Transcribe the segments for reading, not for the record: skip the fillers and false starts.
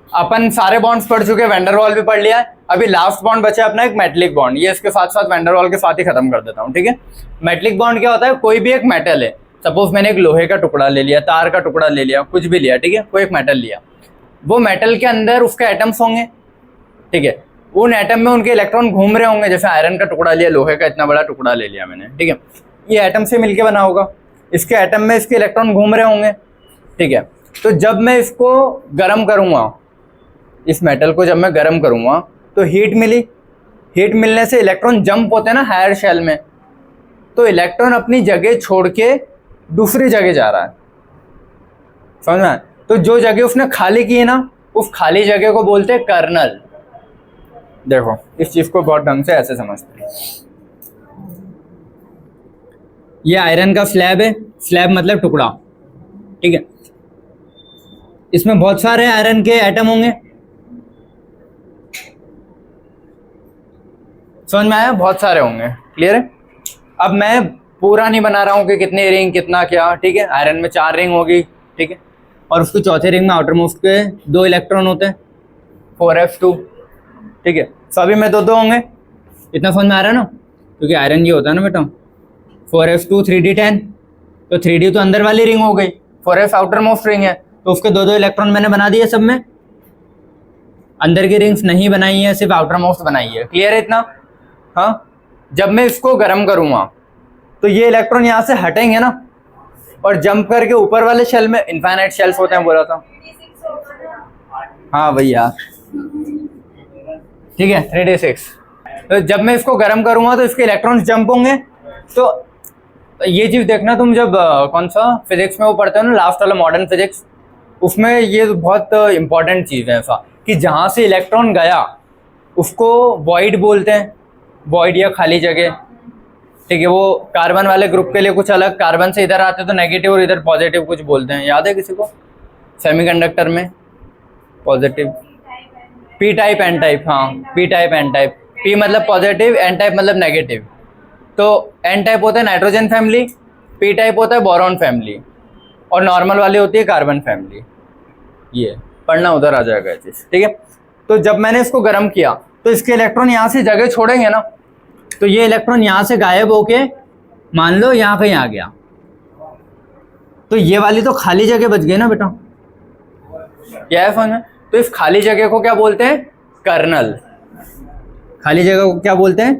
अपन सारे बॉन्ड्स पढ़ चुके हैं, वैंडरवाल भी पढ़ लिया है। अभी लास्ट बॉन्ड बचा है अपना एक मेटलिक बॉन्ड, ये इसके साथ साथ वैंडरवाल के साथ ही खत्म कर देता हूँ, ठीक है। मेटलिक बॉन्ड क्या होता है, कोई भी एक मेटल है, सपोज मैंने एक लोहे का टुकड़ा ले लिया, तार का टुकड़ा ले लिया, कुछ भी लिया, ठीक है, कोई एक मेटल लिया, वो मेटल के अंदर उसके एटम्स होंगे, ठीक है, उन एटम में उनके इलेक्ट्रॉन घूम रहे होंगे। जैसे आयरन का टुकड़ा लिया, लोहे का इतना बड़ा टुकड़ा ले लिया मैंने, ठीक है, ये एटम से मिलके बना होगा, इसके एटम में इसके इलेक्ट्रॉन घूम रहे होंगे, ठीक है। तो जब मैं इसको गर्म करूंगा, इस मेटल को जब मैं गर्म करूंगा तो हीट मिली, हीट मिलने से इलेक्ट्रॉन जंप होते हैं ना हायर शेल में, तो इलेक्ट्रॉन अपनी जगह छोड़ के दूसरी जगह जा रहा है, समझ में। तो जो जगह उसने खाली की है ना, उस खाली जगह को बोलते हैं कर्नल। देखो इस चीज को बहुत ढंग से ऐसे समझते हैं। ये आयरन का स्लैब है, स्लैब मतलब टुकड़ा, ठीक है, इसमें बहुत सारे आयरन के एटम होंगे, समझ में आया, बहुत सारे होंगे, क्लियर है। अब मैं पूरा नहीं बना रहा हूं कि कितने रिंग कितना क्या, ठीक है। आयरन में 4 रिंग होगी, ठीक है, और उसके चौथे रिंग में आउटर मोस्ट के 2 इलेक्ट्रॉन होते हैं, 4s2, ठीक है, सभी में 2-2 होंगे। इतना समझ में आ रहा है ना, क्योंकि आयरन ये होता है ना बेटा, 4s2 3d10, तो 3d तो अंदर वाली रिंग हो गई, 4s आउटर मोस्ट रिंग है, तो उसके 2-2 इलेक्ट्रॉन मैंने बना दिए सब में। अंदर की रिंग्स नहीं बनाई है, सिर्फ आउटर मोस्ट बनाई है, क्लियर है इतना। हाँ, जब मैं इसको गर्म करूंगा तो ये इलेक्ट्रॉन यहाँ से हटेंगे ना, और जंप करके ऊपर वाले शेल में, इनफाइनाइट शेल्स होते हैं बोला था, हाँ भैया, ठीक है, 3d6। तो जब मैं इसको गर्म करूंगा तो इसके इलेक्ट्रॉन्स जंप होंगे। तो ये चीज देखना तुम, जब कौन सा फिजिक्स में वो पढ़ते हो ना, लास्ट वाला मॉडर्न फिजिक्स, उसमें ये बहुत इंपॉर्टेंट चीज है ऐसा कि जहां से इलेक्ट्रॉन गया उसको वॉइड बोलते हैं, वॉइड या खाली जगह, ठीक है। वो कार्बन वाले ग्रुप के लिए कुछ अलग, कार्बन से इधर आते तो नेगेटिव और इधर पॉजिटिव कुछ बोलते हैं, याद है किसी को सेमीकंडक्टर में? Positive, P type N type, हाँ P type N type, P मतलब पॉजिटिव, एन टाइप मतलब नेगेटिव। तो एन टाइप होता है नाइट्रोजन फैमिली, पी टाइप होता है बोरॉन फैमिली, और नॉर्मल वाली होती है कार्बन फैमिली। ये पढ़ना उधर आ जाएगा ये चीज, ठीक है। तो जब मैंने इसको गर्म किया तो इसके इलेक्ट्रॉन यहाँ से जगह छोड़ेंगे ना, तो ये इलेक्ट्रॉन यहाँ से गायब होके मान लो यहाँ कहीं आ गया, तो ये वाली तो खाली जगह बच गई ना बेटा, क्या है समझ में। तो इस खाली जगह को क्या बोलते हैं, कर्नल। खाली जगह को क्या बोलते हैं,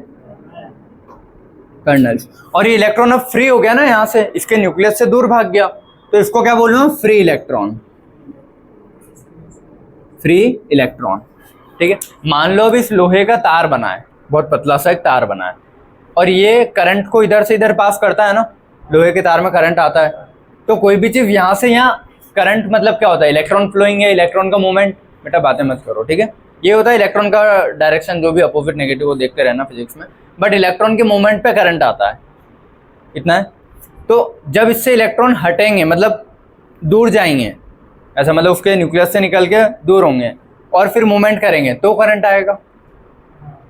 कर्नल। और ये इलेक्ट्रॉन अब फ्री हो गया ना, यहाँ से इसके न्यूक्लियस से दूर भाग गया, तो इसको क्या बोल रहा हूँ, फ्री इलेक्ट्रॉन, फ्री इलेक्ट्रॉन, ठीक है। मान लो अभी इस लोहे का तार बना है, बहुत पतला सा एक तार बना है, और ये करंट को इधर से इधर पास करता है ना, लोहे के तार में करंट आता है, तो कोई भी चीज यहाँ से यहाँ, करंट मतलब क्या होता है, इलेक्ट्रॉन फ्लोइंग है, इलेक्ट्रॉन का मूवमेंट, बेटा बातें मत करो, ठीक है। ये होता है इलेक्ट्रॉन का डायरेक्शन, जो भी अपोजिट नेगेटिव वो देखते रहना फिजिक्स में, बट इलेक्ट्रॉन के मूवमेंट पे करंट आता है, इतना है। तो जब इससे इलेक्ट्रॉन हटेंगे मतलब दूर जाएंगे, ऐसा मतलब उसके न्यूक्लियस से निकल के दूर होंगे और फिर मूवमेंट करेंगे तो करंट आएगा।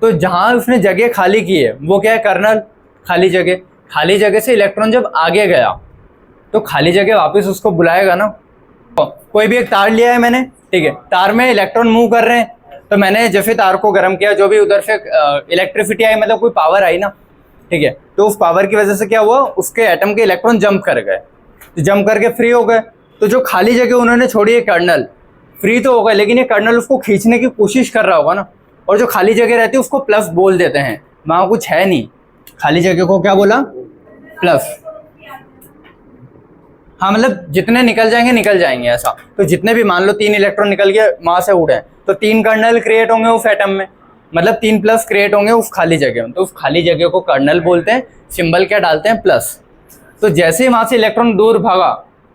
तो जहां उसने जगह खाली की है वो क्या है, कर्नल, खाली जगह। खाली जगह से इलेक्ट्रॉन जब आगे गया तो खाली जगह वापस उसको बुलाएगा ना। कोई भी एक तार लिया है मैंने, ठीक है, तार में इलेक्ट्रॉन मूव कर रहे हैं, तो मैंने जैसे तार को गर्म किया, जो भी उधर से इलेक्ट्रिसिटी आई, मतलब कोई पावर आई ना, ठीक है, तो उस पावर की वजह से क्या हुआ, उसके एटम के इलेक्ट्रॉन जंप कर गए, तो जंप करके फ्री हो गए। तो जो खाली जगह उन्होंने छोड़ी है कर्नल, फ्री तो हो गए, लेकिन ये कर्नल उसको खींचने की कोशिश कर रहा होगा ना, और जो खाली जगह रहती है उसको प्लस बोल देते हैं, वहां कुछ है नहीं, खाली जगह को क्या बोला, प्लस। हाँ मतलब जितने निकल जाएंगे ऐसा। तो जितने भी मान लो 3 इलेक्ट्रॉन निकल के वहां से उड़े, तो 3 कर्नल क्रिएट होंगे उस एटम में, मतलब 3 प्लस क्रिएट होंगे उस खाली जगह में, तो उस खाली जगह को कर्नल बोलते हैं। सिंबल क्या डालते हैं, प्लस। तो जैसे ही वहां से इलेक्ट्रॉन दूर भागा,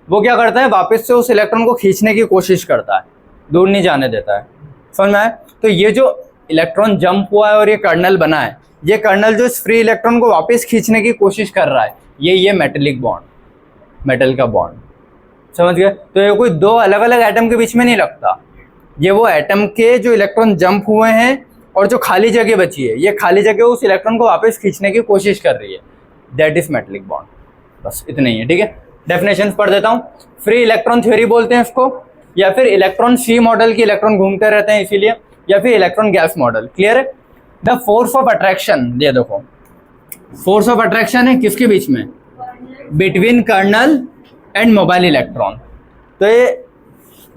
वो क्या करता है, वापस से उस इलेक्ट्रॉन को खींचने की कोशिश करता है, दूर नहीं जाने देता है, समझ में आया। तो ये जो इलेक्ट्रॉन जंप हुआ है और ये कर्नल बना है, ये कर्नल जो इस फ्री इलेक्ट्रॉन को वापस खींचने की कोशिश कर रहा है, ये मेटेलिक बॉन्ड, मेटल का बॉन्ड, समझ गए। तो ये कोई 2 अलग अलग एटम के बीच में नहीं लगता, ये वो एटम के जो इलेक्ट्रॉन जंप हुए हैं और जो खाली जगह बची है, ये खाली जगह उस इलेक्ट्रॉन को वापस खींचने की कोशिश कर रही है, दैट इज मेटेलिक बॉन्ड। बस इतना ही है, ठीक है। डेफिनेशन पढ़ देता हूँ। फ्री इलेक्ट्रॉन थ्योरी बोलते हैं इसको, या फिर इलेक्ट्रॉन सी मॉडल की इलेक्ट्रॉन घूमते रहते हैं इसीलिए, या फिर इलेक्ट्रॉन गैस मॉडल। क्लियर है? द फोर्स ऑफ अट्रैक्शन, ये देखो फोर्स ऑफ अट्रैक्शन है किसके बीच में, between kernel and mobile electron. तो ये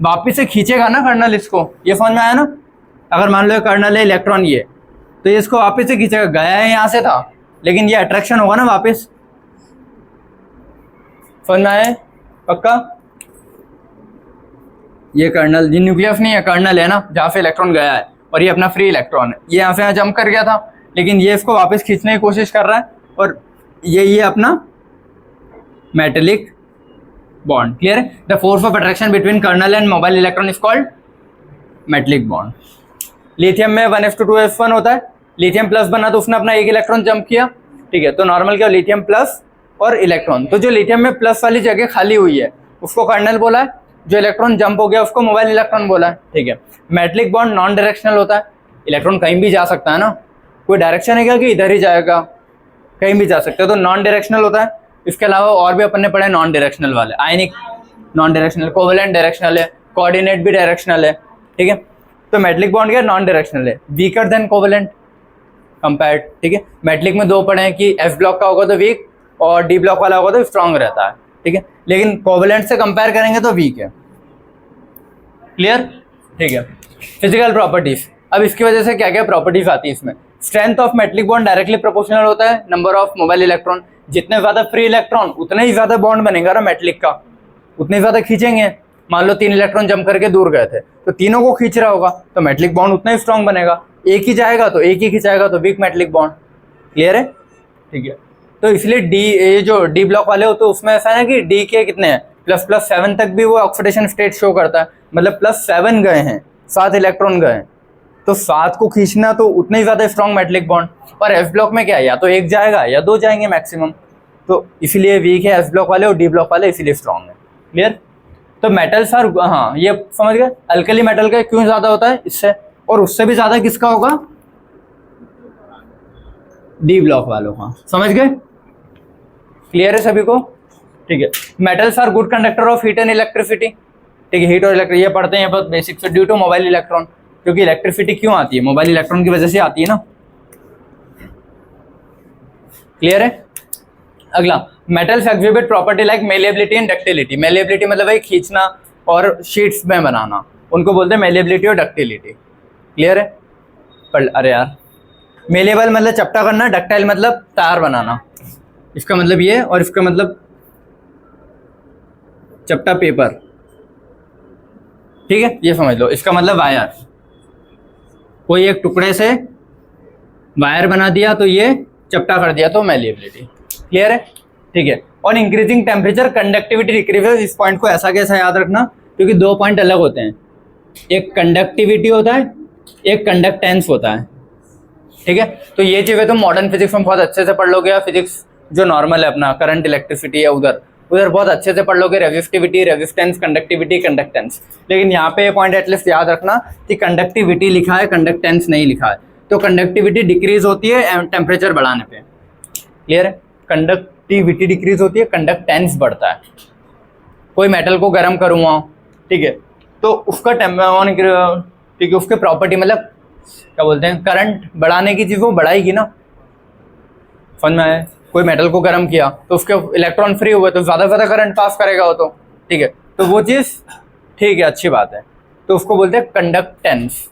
वापिस से खींचेगा ना कर्नल इसको, ये समझ में आया ना? अगर मान लो कर्नल है इलेक्ट्रॉन ये, तो ये इसको वापस से खींचेगा, गया है यहाँ से था लेकिन ये अट्रैक्शन होगा ना वापस। समझ में आया? पक्का? ये कर्नल, ये न्यूक्लियस नहीं है, कर्नल है ना जहाँ से इलेक्ट्रॉन गया है, और ये अपना फ्री इलेक्ट्रॉन है। ये यहाँ से यहाँ जंप कर गया था लेकिन ये इसको वापस खींचने की कोशिश कर रहा है, और ये अपना मेटेलिक बॉन्ड। क्लियर है? The force of attraction between kernel and mobile electron is called metallic bond. Lithium में 1s2 होता है, लिथियम प्लस बना तो उसने अपना एक इलेक्ट्रॉन जंप किया, ठीक है, तो नॉर्मल क्या, लिथियम प्लस और इलेक्ट्रॉन। तो जो लिथियम में प्लस वाली जगह खाली हुई है उसको कर्नल बोला है, जो इलेक्ट्रॉन जंप हो गया उसको मोबाइल इलेक्ट्रॉन बोला है, ठीक है। मेटेलिक बॉन्ड नॉन डायरेक्शनल होता है, इलेक्ट्रॉन कहीं भी जा सकता है ना, कोई डायरेक्शन है क्या कि इधर ही जाएगा, कहीं भी जा सकते हो, तो नॉन डायरेक्शनल होता है। इसके अलावा और भी अपन ने पढ़ा है नॉन डायरेक्शनल वाले, आयनिक नॉन डायरेक्शनल, कोवेलेंट डायरेक्शनल है, कोऑर्डिनेट भी डायरेक्शनल है, ठीक है। तो मेटेलिक बॉन्ड क्या नॉन डायरेक्शनल है, वीकर देन कोवेलेंट कंपेयर्ड, ठीक है। मेटेलिक में दो पढ़े हैं कि एफ ब्लॉक का होगा तो वीक और डी ब्लॉक वाला होगा तो स्ट्रांग रहता है, ठीक है, लेकिन कोवेलेंट से कंपेयर करेंगे तो वीक है। क्लियर? ठीक है। फिजिकल प्रॉपर्टीज, अब इसकी वजह से क्या क्या प्रॉपर्टीज आती है इसमें। Strength of metallic bond directly proportional होता है नंबर ऑफ मोबाइल इलेक्ट्रॉन, जितने ज्यादा फ्री इलेक्ट्रॉन उतना ही ज्यादा बॉन्ड बनेगा ना मेटेलिक का, उतने ज्यादा खींचेंगे। मान लो 3 इलेक्ट्रॉन जंप करके दूर गए थे तो तीनों को खींच रहा होगा तो मेटेलिक बॉन्ड उतना ही स्ट्रांग बनेगा, एक ही जाएगा तो एक ही खींचाएगा तो वीक मेटेलिक बॉन्ड। क्लियर है? ठीक है। तो इसलिए डी, ये जो डी ब्लॉक वाले हो तो उसमें ऐसा है कि डी के कितने हैं ++7 तक भी वो ऑक्सीडेशन स्टेट शो करता है, मतलब +7 गए हैं, 7 इलेक्ट्रॉन गए हैं, तो 7 को खींचना तो उतना ही ज्यादा स्ट्रॉन्ग मेटेलिक बॉन्ड। और एफ ब्लॉक में क्या है, या तो एक जाएगा या 2 जाएंगे मैक्सिमम, तो इसीलिए वीक है एफ ब्लॉक वाले और डी ब्लॉक वाले इसीलिए स्ट्रॉन्ग है। क्लियर? तो मेटल्स आर, हाँ ये समझ गए, अल्कली मेटल का क्यों ज्यादा होता है इससे, और उससे भी ज्यादा किसका होगा, डी ब्लॉक वालों का। समझ गए? क्लियर है सभी को? ठीक है। Metals are good conductor of heat and electricity, ठीक है, हीट और इलेक्ट्रिक ये पढ़ते हैं बहुत बेसिक से, ड्यू टू मोबाइल इलेक्ट्रॉन, क्योंकि इलेक्ट्रिसिटी क्यों आती है, मोबाइल इलेक्ट्रॉन की वजह से आती है ना। क्लियर है? अगला, metals exhibit property like malleability and ductility. Malleability मतलब है खींचना और शीट्स में बनाना, उनको बोलते हैं मेलिएबिलिटी और डक्टिलिटी। क्लियर है? पर अरे यार, मेलेबल मतलब चपटा करना, डक्टाइल मतलब तार बनाना, इसका मतलब ये, और इसका मतलब चपटा पेपर, ठीक है, ये समझ लो। इसका मतलब वायर, कोई एक टुकड़े से वायर बना दिया तो ये चपटा कर दिया तो मेलिएबिलिटी। क्लियर है? ठीक है। और इंक्रीजिंग टेम्परेचर कंडक्टिविटी डिक्रीजेस, इस पॉइंट को ऐसा कैसा याद रखना, क्योंकि 2 पॉइंट अलग होते हैं, एक कंडक्टिविटी होता है, एक कंडक्टेंस होता है, ठीक है। तो ये चीजें तुम मॉडर्न फिजिक्स में बहुत अच्छे से पढ़ लोगे, या फिजिक्स जो नॉर्मल है अपना करंट इलेक्ट्रिसिटी है उधर बहुत अच्छे से पढ़ लोगे, रेजिस्टिविटी, रेजिस्टेंस, कंडक्टिविटी, कंडक्टेंस। लेकिन यहाँ पे ये पॉइंट एटलीस्ट याद रखना कि कंडक्टिविटी लिखा है, कंडक्टेंस नहीं लिखा है, तो कंडक्टिविटी डिक्रीज होती है टेम्परेचर बढ़ाने पे। क्लियर है? कंडक्टिविटी डिक्रीज होती है, कंडक्टेंस बढ़ता है। कोई मेटल को गर्म करूँगा, ठीक है, तो उसका ठीक है, उसके प्रॉपर्टी मतलब क्या बोलते हैं, करंट बढ़ाने की चीज़ वो बढ़ाएगी ना। समझ में आया? कोई मेटल को गर्म किया तो उसके इलेक्ट्रॉन फ्री हुए तो ज़्यादा से ज़्यादा करंट पास करेगा वो, तो ठीक है, तो वो चीज़ ठीक है, अच्छी बात है, तो उसको बोलते हैं कंडक्टेंस,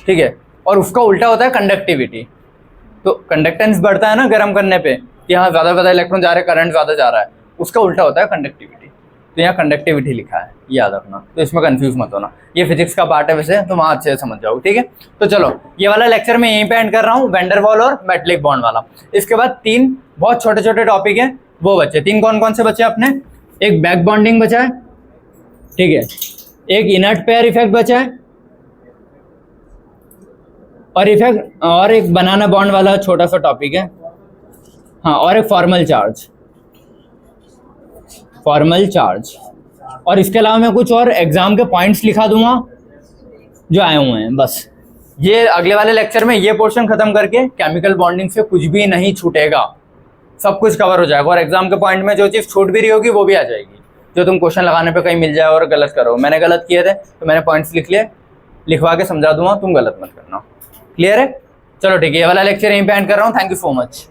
ठीक है। और उसका उल्टा होता है कंडक्टिविटी, तो कंडक्टेंस बढ़ता है ना गर्म करने पे, कि हाँ ज़्यादा ज़्यादा इलेक्ट्रॉन जा रहे हैं, करंट ज़्यादा जा रहा है, उसका उल्टा होता है कंडक्टिविटी। तो यहाँ कंडक्टिविटी लिखा है, याद रखना, तो इसमें कंफ्यूज मत होना, ये फिजिक्स का पार्ट है वैसे, तो वहाँ अच्छे से समझ जाओगे, ठीक है। तो चलो ये वाला लेक्चर मैं यहीं पे एंड कर रहा हूँ, वैन डेर वाल और मेटेलिक बॉन्ड वाला। इसके बाद 3 बहुत छोटे छोटे टॉपिक हैं वो बचे। 3 कौन कौन से बचे अपने? एक बैक बॉन्डिंग बचा है, ठीक है, एक इनर्ट पेयर इफेक्ट बचा है, और एक बनाना बॉन्ड वाला छोटा सा टॉपिक है, हाँ, और एक फॉर्मल चार्ज। और इसके अलावा मैं कुछ और एग्जाम के पॉइंट्स लिखा दूंगा जो आए हुए हैं, बस। ये अगले वाले लेक्चर में ये पोर्शन खत्म करके केमिकल बॉन्डिंग से कुछ भी नहीं छूटेगा, सब कुछ कवर हो जाएगा, और एग्जाम के पॉइंट में जो चीज़ छूट भी रही होगी वो भी आ जाएगी। जो तुम क्वेश्चन लगाने पे कहीं मिल जाए और गलत करो। मैंने गलत किए थे तो मैंने पॉइंट्स लिख लिए, लिखवा के समझा दूंगा, तुम गलत मत करना। क्लियर है? चलो ठीक है, ये वाला लेक्चर यहीं पे एंड कर रहा हूँ। Thank you so much.